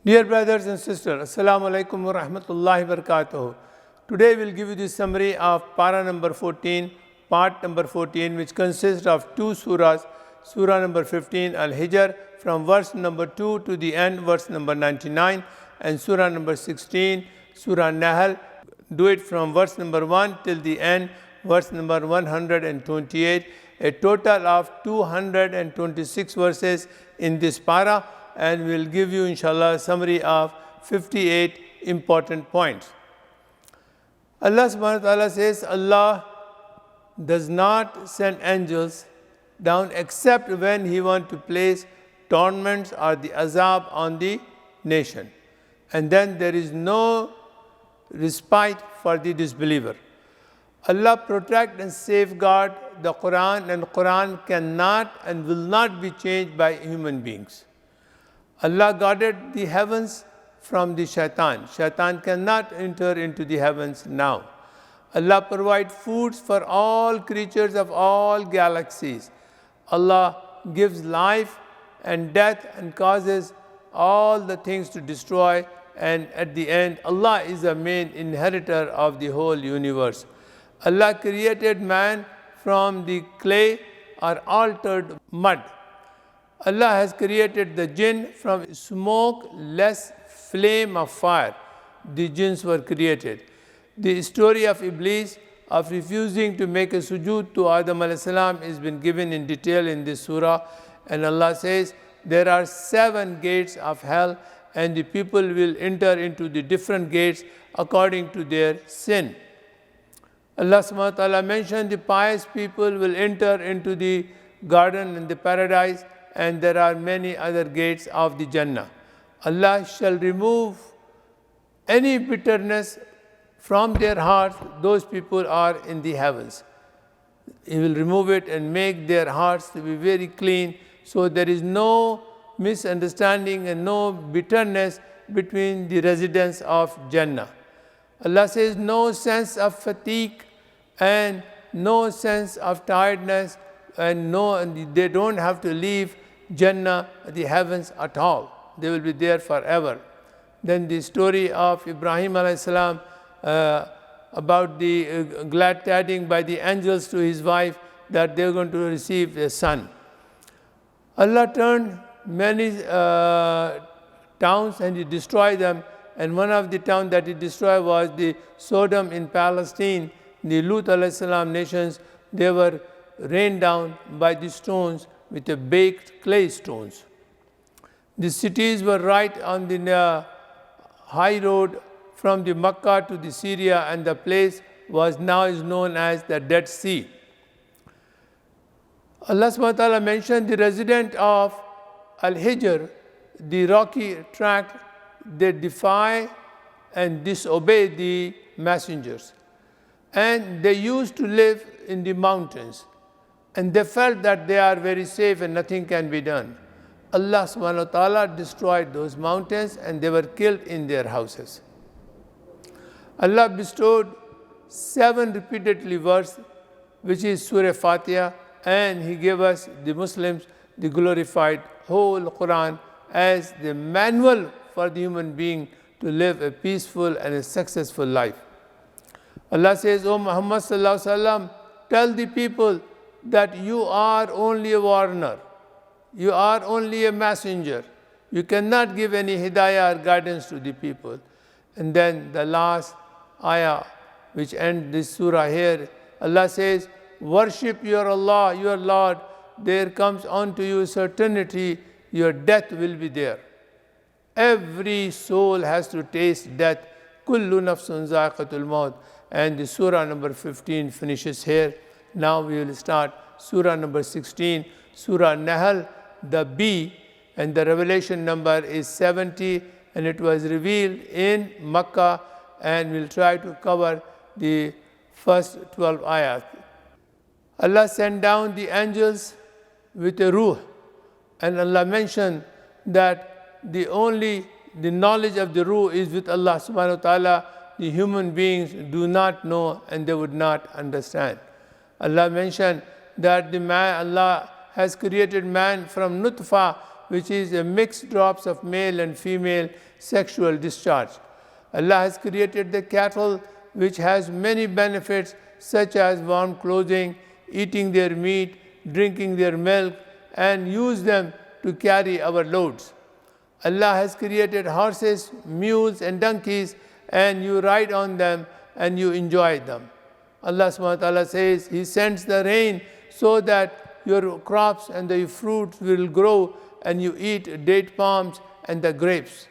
Dear brothers and sisters, Assalamu alaikum wa rahmatullahi wa barakatuh. Today we'll give you the summary of para number 14, part number 14, which consists of two surahs. Surah number 15, Al-Hijr, from verse number 2 to the end, verse number 99, and surah number 16, Surah Nahl, do it from verse number 1 till the end, verse number 128, a total of 226 verses in this para, and we'll give you inshallah a summary of 58 important points. Allah subhanahu wa ta'ala says, Allah does not send angels down except when He wants to place torments or the azab on the nation. And then there is no respite for the disbeliever. Allah protect and safeguard the Quran, and Quran cannot and will not be changed by human beings. Allah guarded the heavens from the shaitan. Shaitan cannot enter into the heavens now. Allah provides foods for all creatures of all galaxies. Allah gives life and death and causes all the things to destroy, and at the end, Allah is the main inheritor of the whole universe. Allah created man from the clay or altered mud. Allah has created the jinn from smoke-less flame of fire. The jinns were created. The story of Iblis of refusing to make a sujood to Adam alayhi salam has been given in detail in this surah, and Allah says there are 7 gates of hell, and the people will enter into the different gates according to their sin. Allah subhanahu wa ta'ala mentioned the pious people will enter into the garden and the paradise, and there are many other gates of the Jannah. Allah shall remove any bitterness from their hearts. Those people are in the heavens. He will remove it and make their hearts to be very clean, so there is no misunderstanding and no bitterness between the residents of Jannah. Allah says no sense of fatigue and no sense of tiredness, and they don't have to leave Jannah, the heavens, at all. They will be there forever. Then the story of Ibrahim alayhi salam about the glad tidings by the angels to his wife that they are going to receive a son. Allah turned many towns and He destroyed them, and one of the towns that He destroyed was the Sodom in Palestine. The Lut alayhi salam nations, they were rained down by the stones with the baked clay stones. The cities were right on the high road from the Makkah to the Syria, and the place is known as the Dead Sea. Allah subhanahu wa ta'ala mentioned the resident of Al-Hijr, the rocky tract, they defy and disobey the messengers. And they used to live in the mountains, and they felt that they are very safe and nothing can be done. Allah subhanahu wa ta'ala destroyed those mountains, and they were killed in their houses. Allah bestowed 7 repeatedly verse, which is Surah Fatiha, and He gave us, the Muslims, the glorified whole Quran as the manual for the human being to live a peaceful and a successful life. Allah says, O Muhammad sallallahu alaihi wasallam, tell the people that you are only a warner. You are only a messenger. You cannot give any hidayah or guidance to the people. And then the last ayah, which ends this surah here, Allah says, worship your Allah, your Lord. There comes unto you certainty, your death will be there. Every soul has to taste death. Kullu nafsun zaiqatul maut. And the surah number 15 finishes here. Now we will start surah number 16, Surah Nahl, the B, and the revelation number is 70, and it was revealed in Makkah, and we'll try to cover the first 12 ayahs. Allah sent down the angels with a ruh, and Allah mentioned that the knowledge of the ruh is with Allah subhanahu wa ta'ala. The human beings do not know, and they would not understand. Allah mentioned that Allah has created man from nutfa, which is a mixed drops of male and female sexual discharge. Allah has created the cattle, which has many benefits such as warm clothing, eating their meat, drinking their milk, and use them to carry our loads. Allah has created horses, mules, and donkeys, and you ride on them and you enjoy them. Allah subhanahu wa ta'ala says He sends the rain so that your crops and the fruits will grow and you eat date palms and the grapes.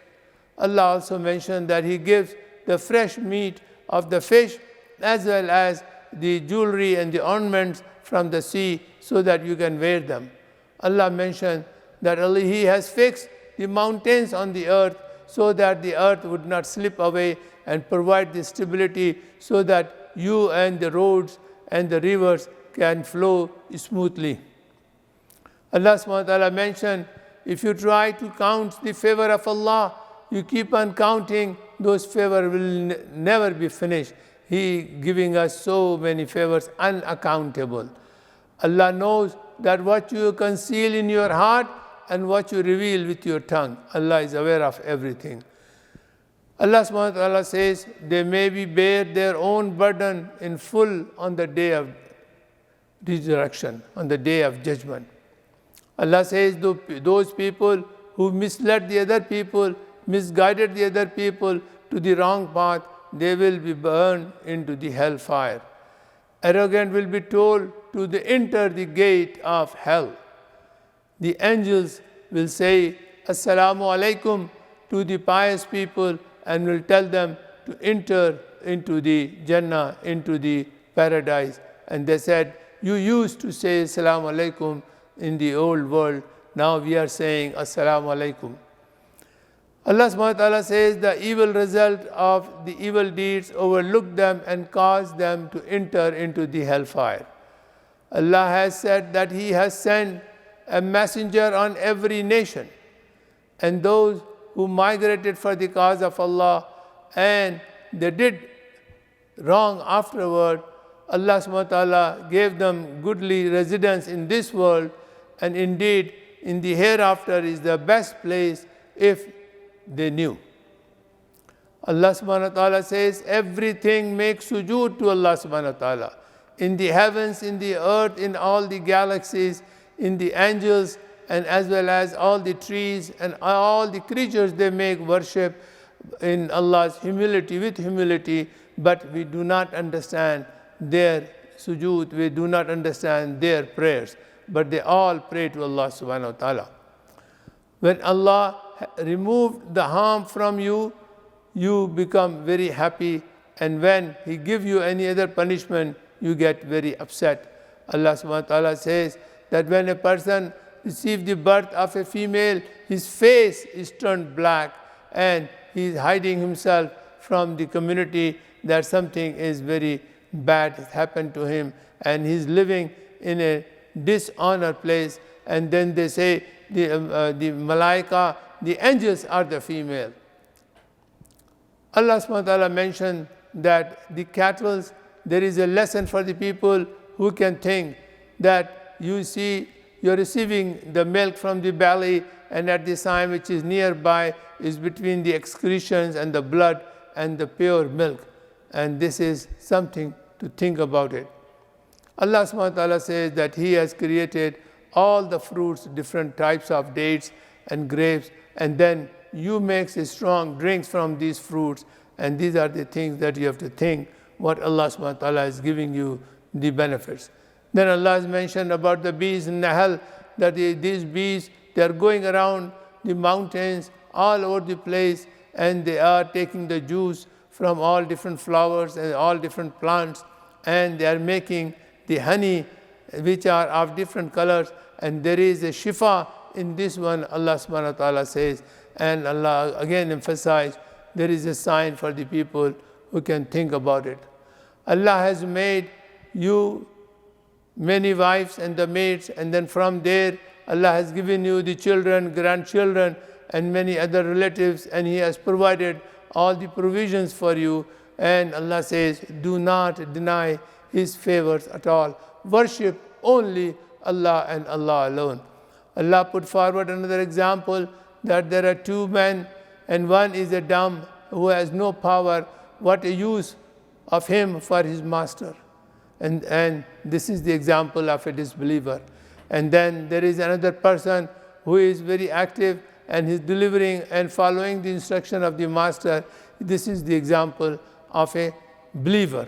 Allah also mentioned that He gives the fresh meat of the fish as well as the jewelry and the ornaments from the sea so that you can wear them. Allah mentioned that He has fixed the mountains on the earth so that the earth would not slip away, and provide the stability so that you and the roads and the rivers can flow smoothly. Allah subhanahu wa ta'ala mentioned, if you try to count the favor of Allah, you keep on counting, those favors will never be finished. He giving us so many favors, unaccountable. Allah knows that what you conceal in your heart and what you reveal with your tongue. Allah is aware of everything. Allah subhanahu wa ta'ala says, they may bear their own burden in full on the day of resurrection, on the day of judgment. Allah says, those people who misled the other people, misguided the other people to the wrong path, they will be burned into the hellfire. Arrogant will be told to enter the gate of hell. The angels will say, Assalamu alaikum to the pious people, and will tell them to enter into the Jannah, into the paradise. And they said, you used to say Assalamu alaikum in the old world, now we are saying Assalamu alaikum. Allah subhanahu wa ta'ala says the evil result of the evil deeds overlook them and cause them to enter into the hellfire. Allah has said that He has sent a messenger on every nation, and those who migrated for the cause of Allah and they did wrong afterward, Allah subhanahu wa ta'ala gave them goodly residence in this world, and indeed in the hereafter is the best place if they knew. Allah subhanahu wa ta'ala says everything makes sujood to Allah subhanahu wa ta'ala. In the heavens, in the earth, in all the galaxies, in the angels, and as well as all the trees and all the creatures, they make worship in Allah's humility, with humility, but we do not understand their sujood, we do not understand their prayers, but they all pray to Allah subhanahu wa ta'ala. When Allah removed the harm from you, you become very happy, and when He gives you any other punishment, you get very upset. Allah subhanahu wa ta'ala says that when a person receives the birth of a female, his face is turned black and he is hiding himself from the community that something is very bad has happened to him, and he is living in a dishonored place. And then they say the malaika, the angels are the female. Allah subhanahu wa ta'ala mentioned that the cattle, there is a lesson for the people who can think that you see you're receiving the milk from the belly, and at the time which is nearby is between the excretions and the blood and the pure milk. And this is something to think about it. Allah subhanahu wa ta'ala says that He has created all the fruits, different types of dates and grapes, and then you make strong drinks from these fruits, and these are the things that you have to think what Allah subhanahu wa ta'ala is giving you the benefits. Then Allah has mentioned about the bees in Nahl, that these bees, they are going around the mountains all over the place, and they are taking the juice from all different flowers and all different plants, and they are making the honey which are of different colors, and there is a shifa in this one, Allah subhanahu wa ta'ala says. And Allah again emphasized there is a sign for the people who can think about it. Allah has made you many wives and the maids, and then from there Allah has given you the children, grandchildren, and many other relatives, and He has provided all the provisions for you. And Allah says, do not deny His favors at all. Worship only Allah and Allah alone. Allah put forward another example that there are two men and one is a dumb who has no power. What a use of him for his master. And this is the example of a disbeliever. And then there is another person who is very active and is delivering and following the instruction of the master. This is the example of a believer.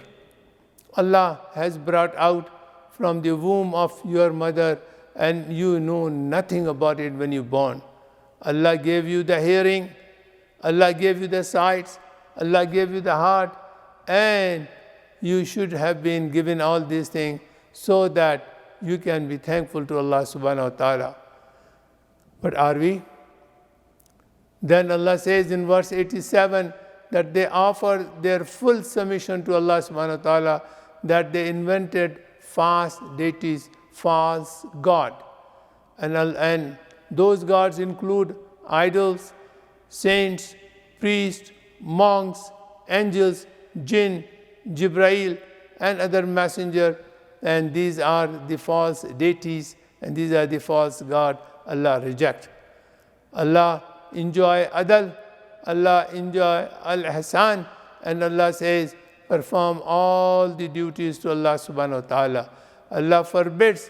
Allah has brought out from the womb of your mother and you know nothing about it when you born. Allah gave you the hearing, Allah gave you the sights, Allah gave you the heart, and you should have been given all these things so that you can be thankful to Allah subhanahu wa ta'ala. But are we? Then Allah says in verse 87 that they offer their full submission to Allah subhanahu wa ta'ala, that they invented false deities, false God. And those gods include idols, saints, priests, monks, angels, jinn, Jibrail, and other messenger. And these are the false deities and these are the false God Allah reject. Allah enjoy Adal, Allah enjoy Al-Hasan, and Allah says, perform all the duties to Allah subhanahu wa ta'ala. Allah forbids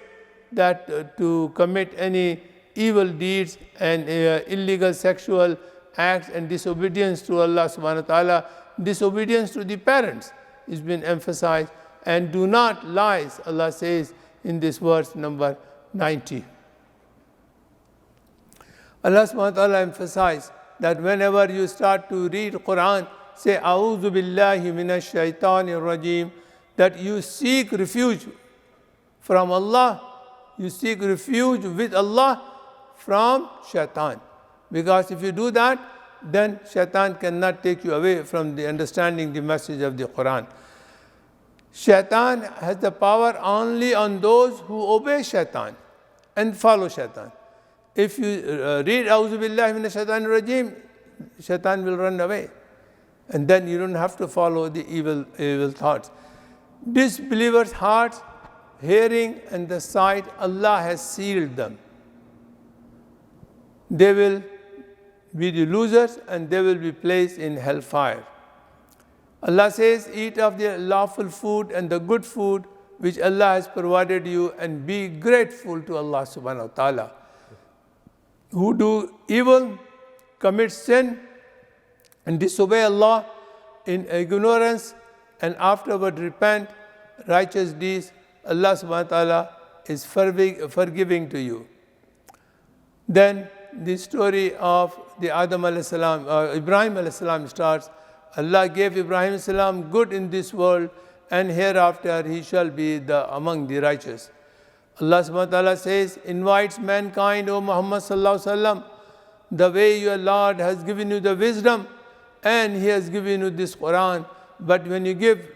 that to commit any evil deeds and illegal sexual acts and disobedience to Allah subhanahu wa ta'ala. Disobedience to the parents is been emphasized, and do not lies, Allah says in this verse number 90. Allah subhanahu wa ta'ala emphasized that whenever you start to read Quran, say, A'udhu billahi minash shaitanir rajim, that you seek refuge from Allah, you seek refuge with Allah from shaitan. Because if you do that, then shaitan cannot take you away from the understanding the message of the Quran. Shaitan has the power only on those who obey shaitan and follow shaitan. If you read A'udhu billahi minash shaitanir rajim, shaitan will run away. And then you don't have to follow the evil thoughts. Disbelievers' hearts, hearing and the sight, Allah has sealed them. They will be the losers and they will be placed in hellfire. Allah says, eat of the lawful food and the good food which Allah has provided you and be grateful to Allah subhanahu wa ta'ala. Who do evil, commit sin and disobey Allah in ignorance and afterward repent righteous deeds, Allah subhanahu wa ta'ala is forgiving to you. Then the story of the Ibrahim alayhi salam starts. Allah gave Ibrahim alayhi salam good in this world and hereafter he shall be among the righteous. Allah subhanahu wa ta'ala says, invites mankind, O Muhammad sallallahu alaihi wasallam, the way your Lord has given you the wisdom and he has given you this Quran. But when you give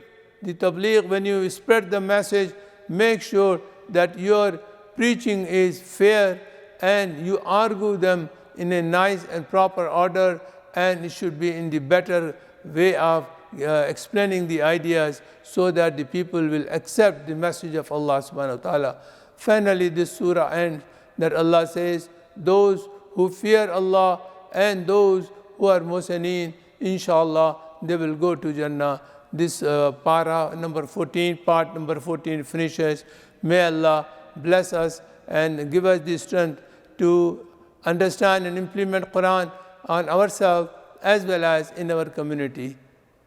the tabligh, when you spread the message, make sure that your preaching is fair and you argue them in a nice and proper order, and it should be in the better way of explaining the ideas so that the people will accept the message of Allah subhanahu wa ta'ala. Finally, this surah ends that Allah says, those who fear Allah and those who are muhsineen, inshallah, they will go to Jannah. This para number 14, part number 14 finishes. May Allah bless us and give us the strength to understand and implement Quran on ourselves as well as in our community.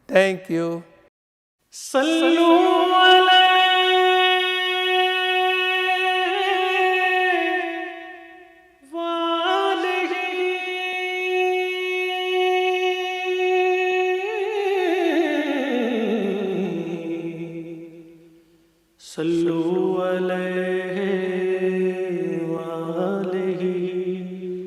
Thank you. صلوا عليه